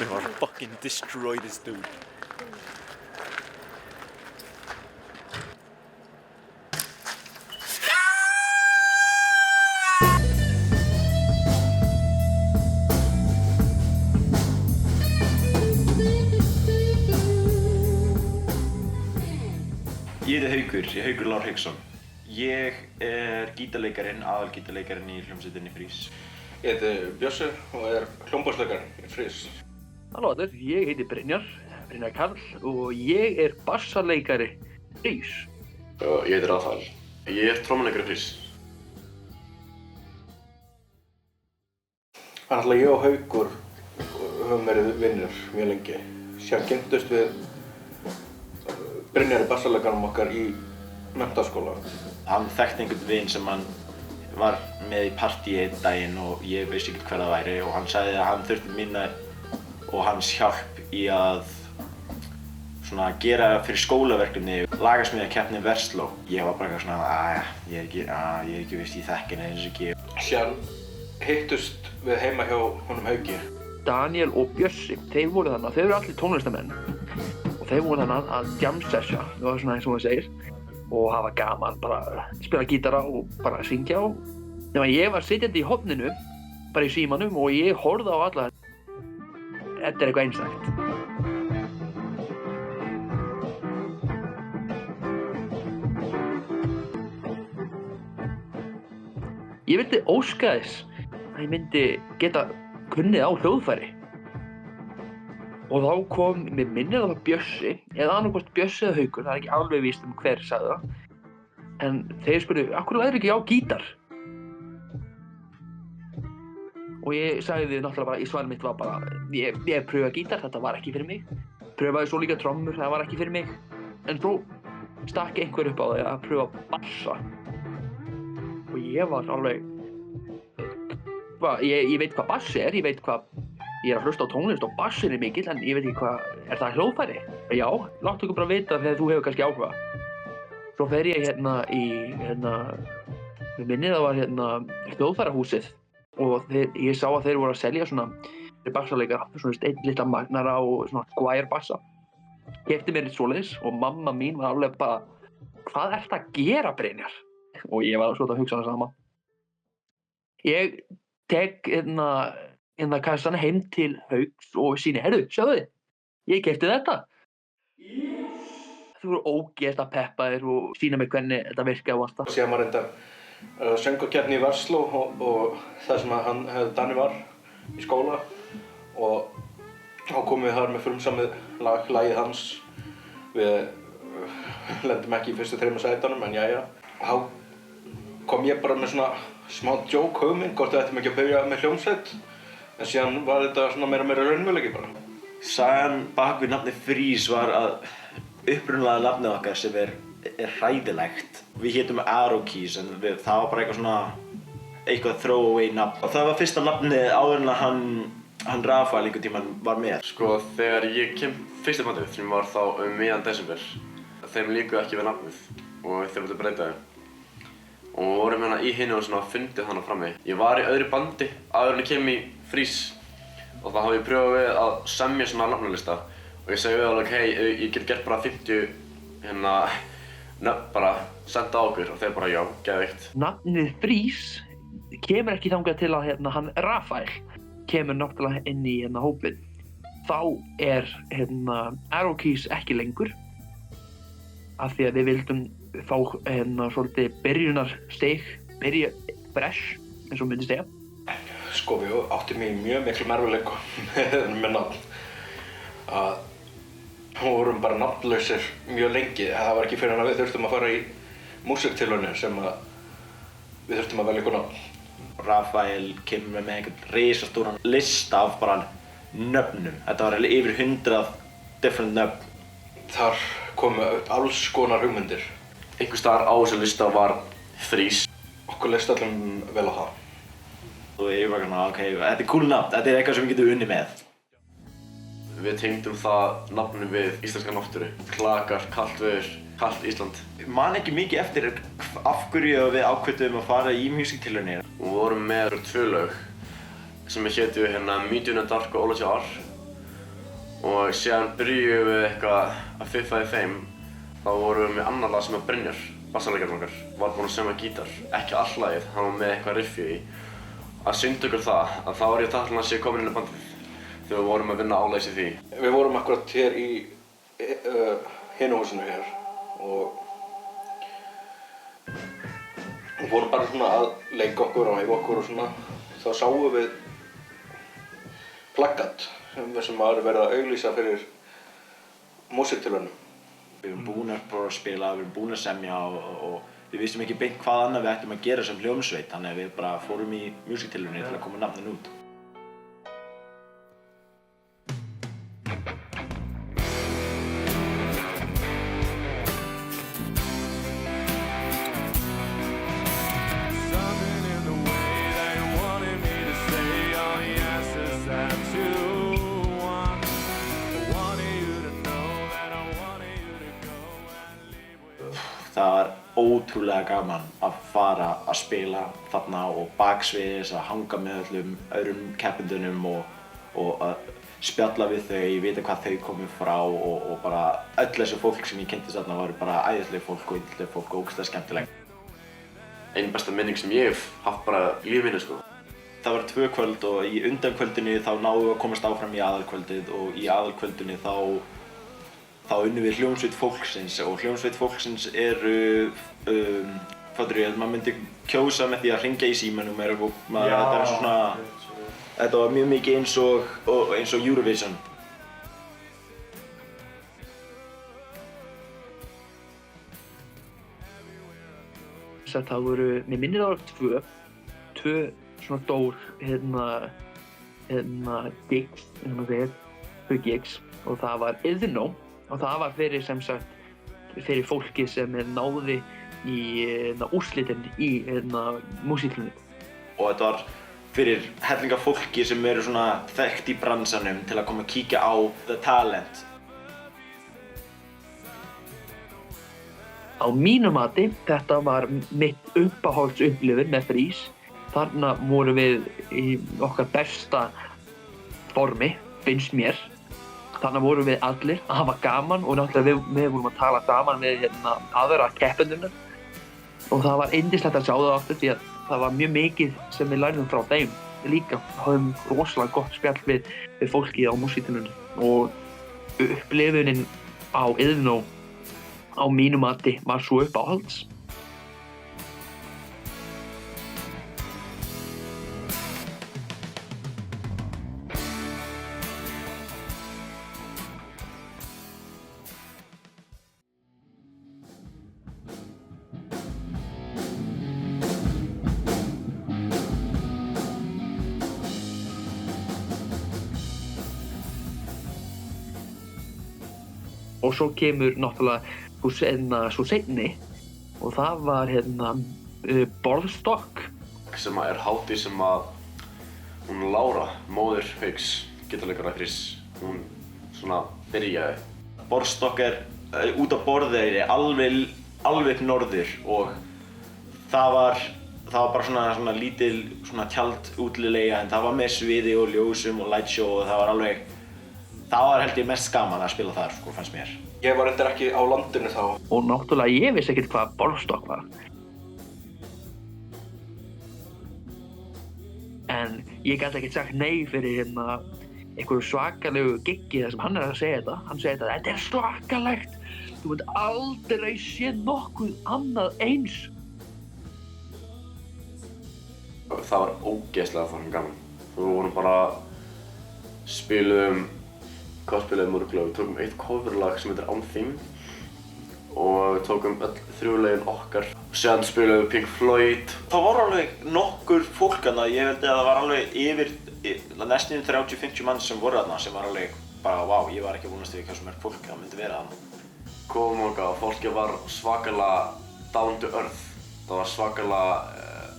We want to fucking destroy this dude. Ég heiti Haukur Lár Hauksson. Ég gítarleikarinn, aðalgítarleikarinn í hljómsveitinni Frís. Ég heiti Bjössi og hljómborðsleikarinn í Frís. Halló allir, ég heiti Brynjar Karl og ég bassaleikari Frís. Og ég heiti Rafael. Ég trommuleikari Frís. Þannig að ég og Haukur höfum verið vinnir mjög lengi. Síðan kynntust við Brynjar bassaleikaranum okkar í menntaskóla. Hann þekkti einhvern vin sem hann var með í partíi einn daginn og ég vissi ekki hver það væri og hann sagði að hann þurfti mína og hans hjálp í að gera fyrir skólaverkefni lagasmíðakeppni Versló. Ég var bara svona, ég er ekki viss, ég þekki henni eins og ekki. Síðan hittust við heima hjá honum Hauki. Daniel og Bjössi, þeir voru þarna, þeir eru allir tónlistamenn. Og þeir voru þarna að jam-sessja, það var svona eins og það segir. Og hafa gaman, bara spila gítara og bara syngja og... Nema ég var sitjandi í horninu, bara í símanum og ég horfði á alla. Þetta er eitthvað einstakt. Ég vildi óska þess að ég myndi geta kunnið á hljóðfæri. Og þá kom, mér minnir það var Bjössi, eða annarkvort Bjössi eða Haukur, það er ekki alveg víst hver sagði það. En þeir spurðu, af hverju lærir ekki á gítar? Og ég sagði náttúrulega bara, í svarið mitt var bara, ég pröfaði gítar, þetta var ekki fyrir mig. Pröfaði svo líka trommur, það var ekki fyrir mig. En svo stakk einhver upp á það að pröfa bassa. Og ég var alveg, ég veit hvað bassi er, ég veit hvað, ég er að hlusta á tónlist og bassin er mikill, en ég veit ekki hvað, er það hljóðfæri? Já, láttu okkur bara vita þegar þú hefur kannski áhuga. Svo fer ég mér minnir það var hljóðfærahúsið og ég sá að þeir voru að selja svona bassaleikara, svona einn litla magnara og svona Squier bassa. Keypti mér svoleiðis og mamma mín var alveg bara, hvað ertu að gera, Brynjar? Og ég var svona að hugsa það sama. Ég tek kassan heim til Hauks og sýni, heyrðu, sjáðu þið, ég keypti þetta. Þú voru ógeðslega peppaðir og sýna mig hvernig þetta virkaði og allt það. Síðan var reyndar söngvakeppni í Versló og það sem Dani var í skóla og þá komum við þar með frumsamið lagið hans. Við lendum ekki í fyrstu 3 sætunum, en jæja. Og þá kom ég bara með svona smá joke hugmynd, hvort við ættum ekki að byrja með hljómsveit. En síðan var þetta svona meira raunveruleiki bara. Sagan bak við nafnið Frís var að upprunalega nafnið okkar sem er hræðilegt. Við hétum Arokeys en það var bara eitthvað throwaway nafn. Og það var fyrsta nafnið áður en að hann Rafael einhvern tímann var með. Sko, þegar ég kem fyrsta bandið sem var þá miðjan desember, þeim líkuðu ekki við nafnið og þeir vildu breyta þeim. Og við vorum í hinu og fundið hana frammi. Ég var í öðru bandi áður en ég kem í Frís og þá hafði ég pröfað við að semja svona nafnalista og ég segi við alveg, hei, ég get gert bara 50 nöfn bara senda á okkur og þeir bara, já, geðveikt. Nafnið Frís kemur ekki þangað til að hann Rafael kemur náttúrulega inn í hópinn. Þá er Arokeys ekki lengur af því að við vildum fá svolítið byrjunarstig, byrja fresh, eins og myndi segja. Sko, við áttum í mjög miklu erfiðleikum með nafn. Við vorum bara nafnlausir mjög lengi. Það var ekki fyrir að við þurftum að fara í músíktilraunir sem við þurftum að velja eitthvað nafn. Rafael kemur með einhvern risastóran lista af bara nöfnum. Þetta var yfir 100 different nöfn. Þar komu alls konar hugmyndir. Einhvers staðar á þessu lista var Frís. Okkur leist öllum vel á það. Og ég var ok, þetta er cool nafn, þetta er eitthvað sem við getum unnið með. Við tengdum það nafninu við íslenska náttúru. Klakar, kalt veður, kalt Ísland. Ég man ekki mikið eftir af hverju við ákveðum að fara í músíktilraunir. Og við vorum með 2 lög sem hétu Medium in the Dark og Ology R. Og síðan byrjuðum við eitthvað að fiffa í þeim. Þá vorum við með annar lag sem Brynjar, bassalegarinn okkar, var búinn að semja gítar. Ekki all lagið, hann var með eitthvað riffi í. Að synda okkur það, að þá var ég þakklátur að sé komin inn í bandið. Þegar við vorum að vinna áleiðis í því. Við vorum akkurat hér í hinu húsinu hér og vorum bara svona að leika okkur og æfa okkur og svona. Þá sáum við plakat sem var verið að auglýsa fyrir músíktilraunum. Við erum búin að prófa að spila, við erum búin að semja og við vissum ekki beint hvað annað við ættum að gera sem hljómsveit, þannig að við bara fórum í músíktilraunir til að koma nafninu út. Það var ótrúlega gaman að fara að spila þarna og baksviðis að hanga með öllum öðrum keppendunum og að spjalla við þau, vita hvað þau komu frá og bara öll þessu fólk sem ég kynntist þarna voru bara æðisleg fólk og yndislegt fólk og ógeðslega skemmtileg. Ein besta minning sem ég hef haft bara í lífi mínu sko. Það var 2 kvöld og í undankvöldinni þá náðum við að komast áfram í aðalkvöldið og í aðalkvöldinni þá unnum við hljómsveit fólksins og hljómsveit fólksins eru, maður myndi kjósa með því að hringja í símanúmer og þetta var mjög mikið eins og Eurovision. Það voru, mér minnir það voru tvö svona stór gigs, tvö gigs og það var Iðnó og það var fyrir sem sagt fyrir fólki sem náði í úrslitin í músíktilraunum. Og þetta var fyrir hellinga fólki sem eru svona þekkt í bransanum til að koma að kíkja á The Talent. Á mínu mati, þetta var mitt uppáhaldsupplifun með Frís. Þarna vorum við í okkar besta formi, finnst mér. Þarna vorum við allir að hafa gaman og náttúrulega við vorum að tala saman við aðra keppendurna. Og það var yndislegt að sjá það aftur því að það var mjög mikið sem við lærðum frá þeim líka. Við höfum rosalega gott spjall við fólkið á músíktilraunum og upplifunin á Iðnó á mínu mati var svo uppáhalds. Og svo kemur náttúrulega svo seinni og það var borðstokk. Sem er hátíð sem að hún Lára, móðir Hauks, gítarleikara Frís, hún svona byrjaði. Borðstokk er út á Borðeyri, alveg upp norður og það var bara svona lítil tjaldútilega en það var með sviði og ljósum og lightshow og það var held ég mest gaman að spila þar, sko, fannst mér. Ég var reyndar ekki á landinu þá. Og náttúrulega ég vissi ekkert hvað borðstokk var. En ég gat ekkert sagt nei fyrir einhverju svakalegu giggi þar sem hann að segja þetta. Hann segir þetta er svakalegt. Þú munt aldrei sé nokkuð annað eins. Það var ógeðslega fucking gaman. Við vorum bara spiluðum mörg lög. Við tókum eitt coverlag sem heitir On Theme og við tókum öll 3 lögin okkar. Síðan spiluðum við Pink Floyd. Það var alveg nokkur fólk þarna, ég held að það var alveg yfir næstum 30-50 manns sem voru þarna sem var alveg bara vá, ég var ekki að vonast við hversu mörg fólk það myndi vera þarna. Komum og fólkið var svakalega down to earth. Það var svakalega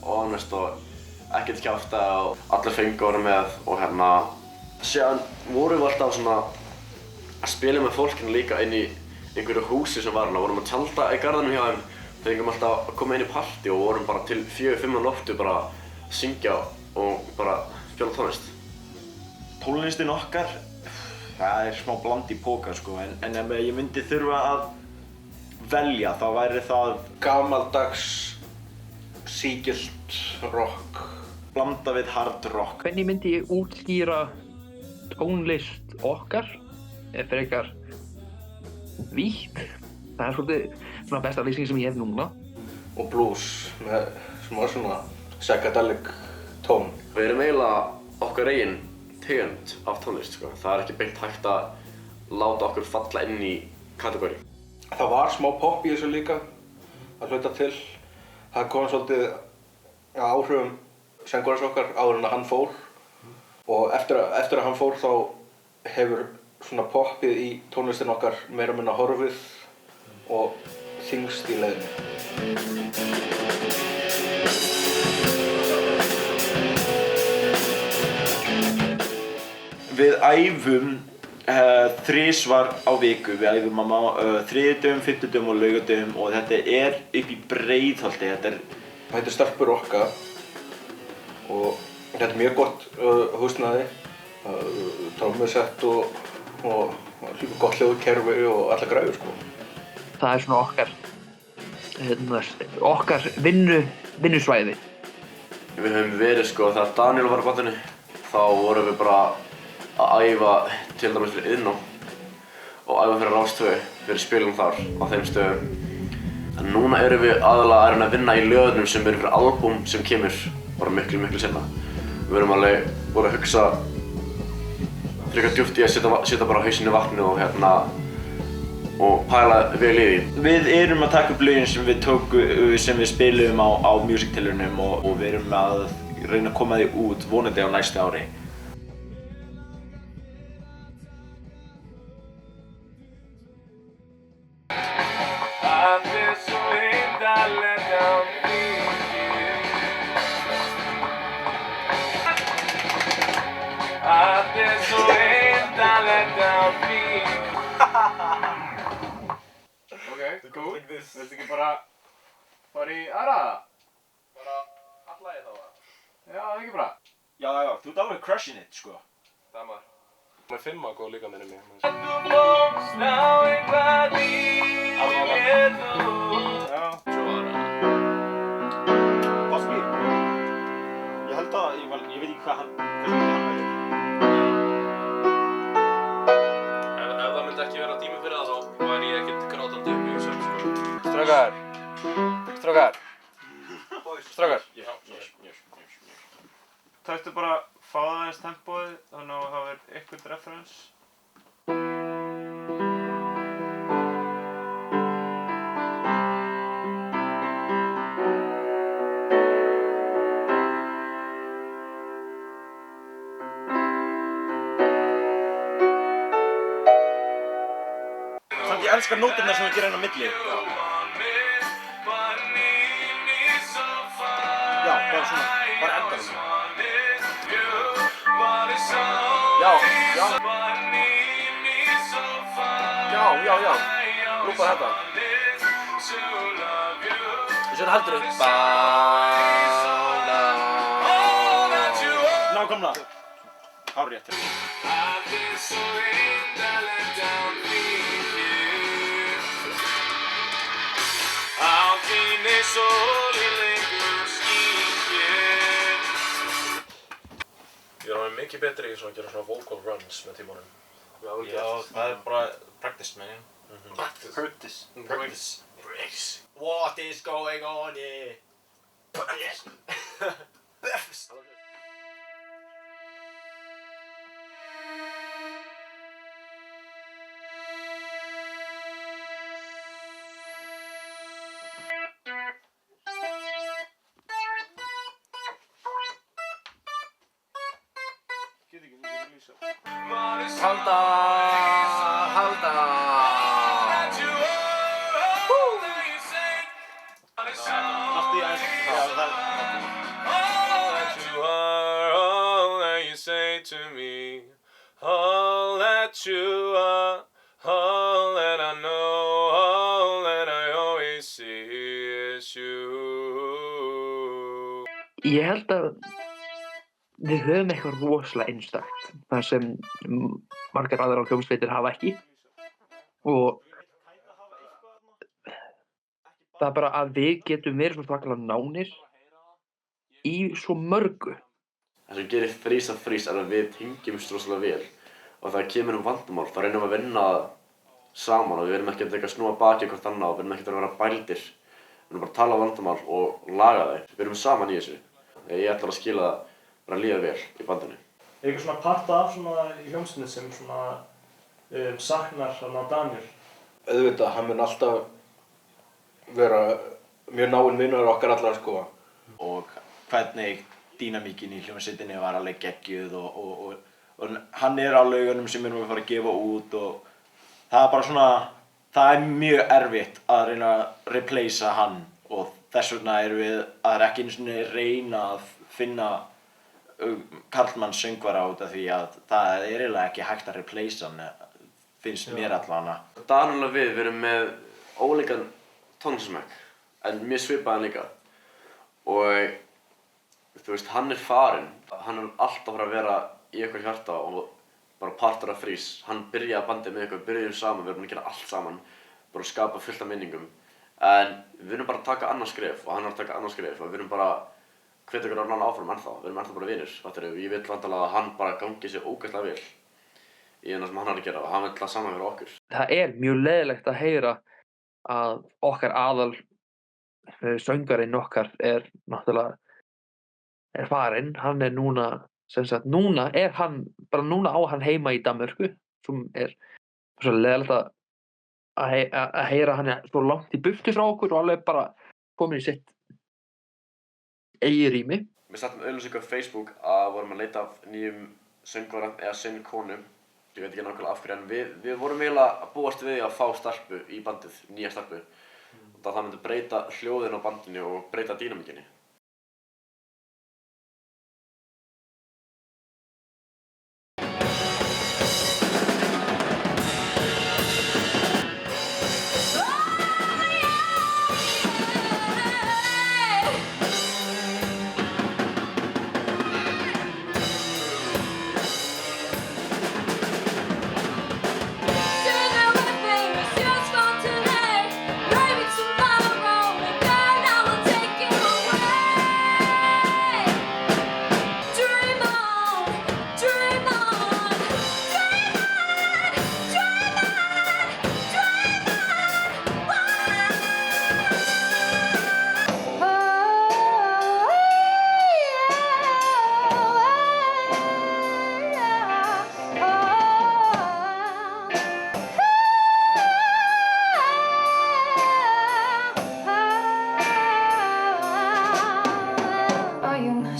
honest og ekkert kjafta og allir fengu að vera með og síðan vorum við alltaf svona að spila með fólkinu líka inn í einhverju húsi sem var vorum að tjalda í garðinum hjá þeim. Fengum alltaf að koma inn í partí og vorum bara til 4-5 á lofti bara að syngja og bara spila tónlist. Tónlistin okkar, Það smá bland í póka sko, en ef ég myndi þurfa að velja þá væri það Gamaldags, sígilt rock. blanda við hard rock. Hvernig myndi ég útskýra tónlist okkar? Frekar vítt. Það svolítið svona besta lýsing sem ég hef núna. Og blues með svona psychedelic tón. Við erum eiginlega okkar eigin tegund af tónlist, sko. Það ekki beint hægt að láta okkur falla inn í kategóri. Það var smá pop í þessu líka, að hluta til. Það kom svolítið áhrifum söngvarans okkar áður en að hann fór. Og eftir að hann fór þá hefur svona poppið í tónlistin okkar meira minna horfið og þyngst í leiðinni. Við æfum þrisvar á viku. Við æfum á þriðjudögum, fimmtudögum og laugardögum og þetta er upp í Breiðholti. Það heitir Stelpur Rokka og þetta er mjög gott húsnæði. Trommusett og gott hljóðkerfi og alla græður sko. Það er svona okkar vinnusvæði. Við höfum verið sko, þegar Daniel var á bandinu, þá vorum við bara að æfa til dæmis fyrir Iðnó og æfa fyrir Rás 2, fyrir spilum þar á þeim stöðum. En núna erum við aðalega að vinna í lögunum sem eru fyrir albúm sem kemur bara miklu seinna. Við erum alveg voru að hugsa frekar djúpt í að setja bara hausinn í vatnið og pæla vel í því. Við erum að taka upp lögin sem við spilum á Music-tilraunum og við erum að reyna að koma því út vonandi á næsta ári. Ok, cool. Viltu ekki bara fara í aðra? Bara alla í þá að? Já, það er ekki bara. Já, þú ert alveg crushing it, sko. Damar. Með 5 góð líka minni mig. Já. Possibly. Ég held að, ég veit ekki hvað hann velur. Ef það myndi ekki vera tími fyrir það þá væri ég ekkert grátandi mjög sem sko. Strákar. Yes. Taktu bara fá það aðeins tempóið þannig að það verður eitthvað reference. Samt ég elskar nóturnar sem við gerum á milli. Já, bara svona, bara endar svona. Já. Lúpa þetta. Og svo heldur þau. Nákvæmlega. Hárrétt. Ég er alveg mikið betri í að gera svona vocal runs með tímanum. Já, það er bara practice, man. Practice. What is going on here? Halda. Allt í aðeins. All that you are, all that you say to me, all that you are, all that I know, all that I always see is you. Ég held að við höfum eitthvað rosalega einstakt, það sem margar aðrar hljómsveitir hafa ekki. Og það er bara að við getum verið svo svakalega nánir í svo mörgu. Það sem gerir Frís að Frís er að við tengjumst rosalega vel og þegar kemur vandamál þá reynum við að vinna saman og við erum ekkert að snúa baki hvort annað og við erum ekkert að vera bældir. Við erum bara að tala vandamál og laga þau. Við erum saman í þessu. Ég ætla að skila það bara líða vel í bandinu. Er eitthvað svona parta af svona í hljómsveitinni sem svona saknar hana Daniel? Auðvitað, hann mun alltaf vera mjög náinn vinur okkar allra sko. Og hvernig dýnamíkin í hljómsveitinni var alveg geggjuð og hann á lögunum sem við erum að fara að gefa út og það er bara svona, það er mjög erfitt að reyna að replacea hann og þess vegna erum við að ekki einu sinni reyna að finna karlmanns söngvara út af því að það er eiginlega ekki hægt að replacea hann, finnst mér allavega. Daniel og við erum með ólíkan tónlistarsmekk en mjög svipaðan líka og þú veist, hann er farinn, hann er alltaf að fara að vera í okkar hjarta og bara partur af Frís. Hann byrjaði bandið með okkur, við byrjuðum saman, við erum búin að gera allt saman, bara að skapa fullt af minningum. En við erum bara að taka annað skref og hann er að taka annað skref og við erum bara hvetja okkur annan áfram ennþá, við erum ennþá bara vinir, fattarðu. Ég vil vantarlega að hann bara gangi sér ógeðslega vel í það sem hann er að gera og hann vill það sama fyrir okkur. Það er mjög leiðilegt að heyra að okkar aðal söngvarinn okkar er náttúrulega farinn. Hann er núna, sem sagt, núna er hann, bara núna á hann heima í Danmörku, sem er svo leiðilegt að heyra hann er svo langt í burtu frá okkur og alveg bara komin í sitt eigið rými. Við settum auglýsingu á Facebook að vorum að leita af nýjum söngvara eða söngkonu. Ég veit ekki nákvæmlega af hverju en við vorum eiginlega að búast við að fá stelpu í bandið, nýja stelpu. Og það myndi breyta hljóðinu á bandinu og breyta dýnamíkinni.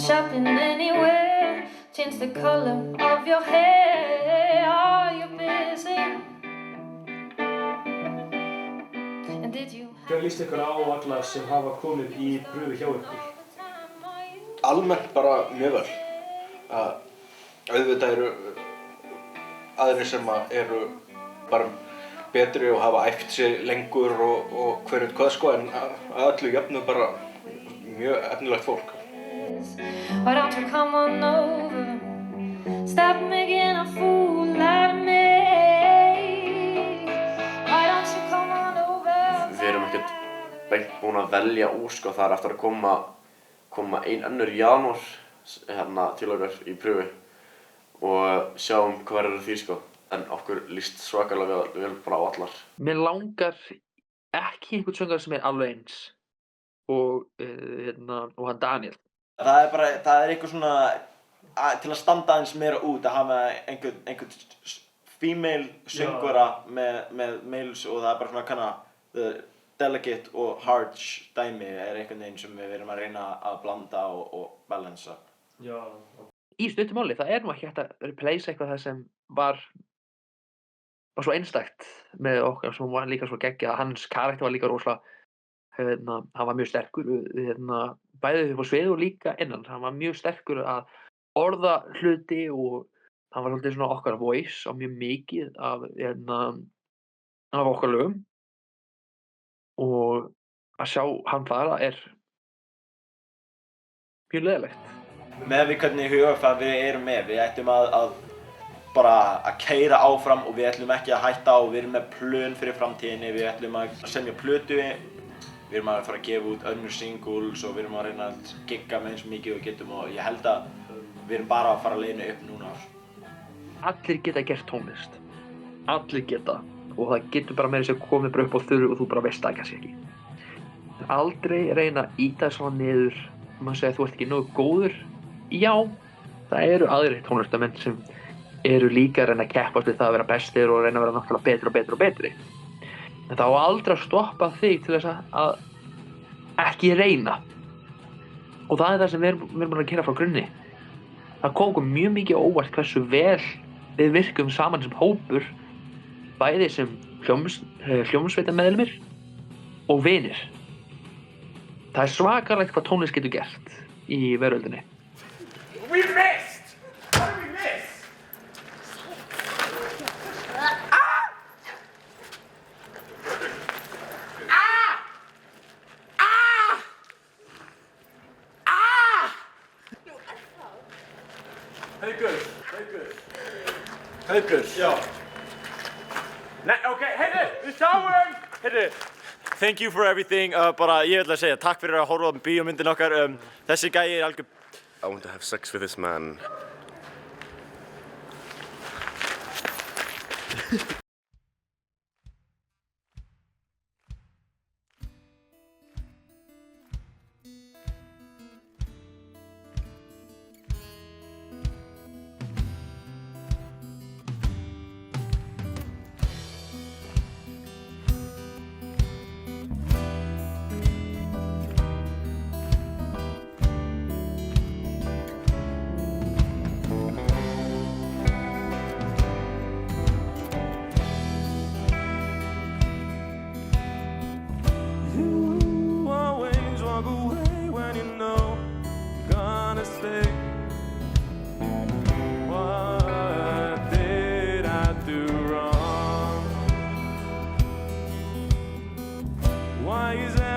Shopping anywhere, change the color of your hair. Are you busy? And did you? Hver líst ykkur á alla sem hafa komið í pröfu hjá ykkur? Almennt bara mjög vel. Auðvitað eru aðrir sem eru bara betri og hafa æft sig lengur og hver veit hvað sko, en að öllu jöfnu bara mjög efnilegt fólk. Why don't you come on over? Stop making a fool out of me. Why don't you come on over? Við erum ekkert beint búin að velja úr sko, það er eftir að koma ein önnur í janúar til okkar í pröfu og sjáum hvað eru því sko. En okkur líst svakalega vel bara á allar. Mér langar ekki einhvern söngvar sem er alveg eins og hann Daniel. Það er eitthvað svona til að standa aðeins meira út að hafa einhvern female söngvara með males og það er bara svona kanna delicate og harsh dæmi er einhvern veginn sem við erum að reyna að blanda og balansa. Já. Í stuttu máli, það er nú ekki hægt að replace eitthvað það sem var svo einstakt með okkar sem var líka svo geggjað. Hans karakter var líka rosalega, hann var mjög sterkur, bæði upp á sviði og líka innan. Hann var mjög sterkur að orða hluti og hann var svolítið svona okkar voice á mjög mikið af okkar lögum. Og að sjá hann fara er mjög leiðilegt. með við hvernig hugafar við erum með, við ætlum að keyra áfram og við ætlum ekki að hætta og við erum með plön fyrir framtíðinni, við ætlum að semja plötu, við erum að fara að gefa út önnur singles og við erum að reyna að gigga með eins mikið og getum og ég held að við erum bara að fara leiðina upp núna. Allir geta gert tónlist, allir geta og það getur bara meira að komið bara upp á þurru og þú bara veist það kannski ekki. Aldrei reyna að ýta svona niður, maður segir að þú ert ekki nógu góður. Já, það eru aðrir tónlistamenn sem eru líka að reyna að keppast við það að vera bestir og reyna að vera náttúrulega betri og betri og betri. En það á aldrei að stoppa þig til þess að ekki reyna. Og það er það sem við erum að gera frá grunni. Það kom okkur mjög mikið óvart hversu vel við virkum saman sem hópur, bæði sem hljómsveitarmeðlimir og vinir. Það er svakalegt hvað tónlist getur gert í veröldinni. We missed! How did we miss? Haukur. Já. Okay, heyrðu, við sjáum! Heyrðu, thank you for everything. Ég ætla að segja takk fyrir að horfa á bíómyndin okkar. Þessi gæi er algjör... I want to have sex with this man. Why is that?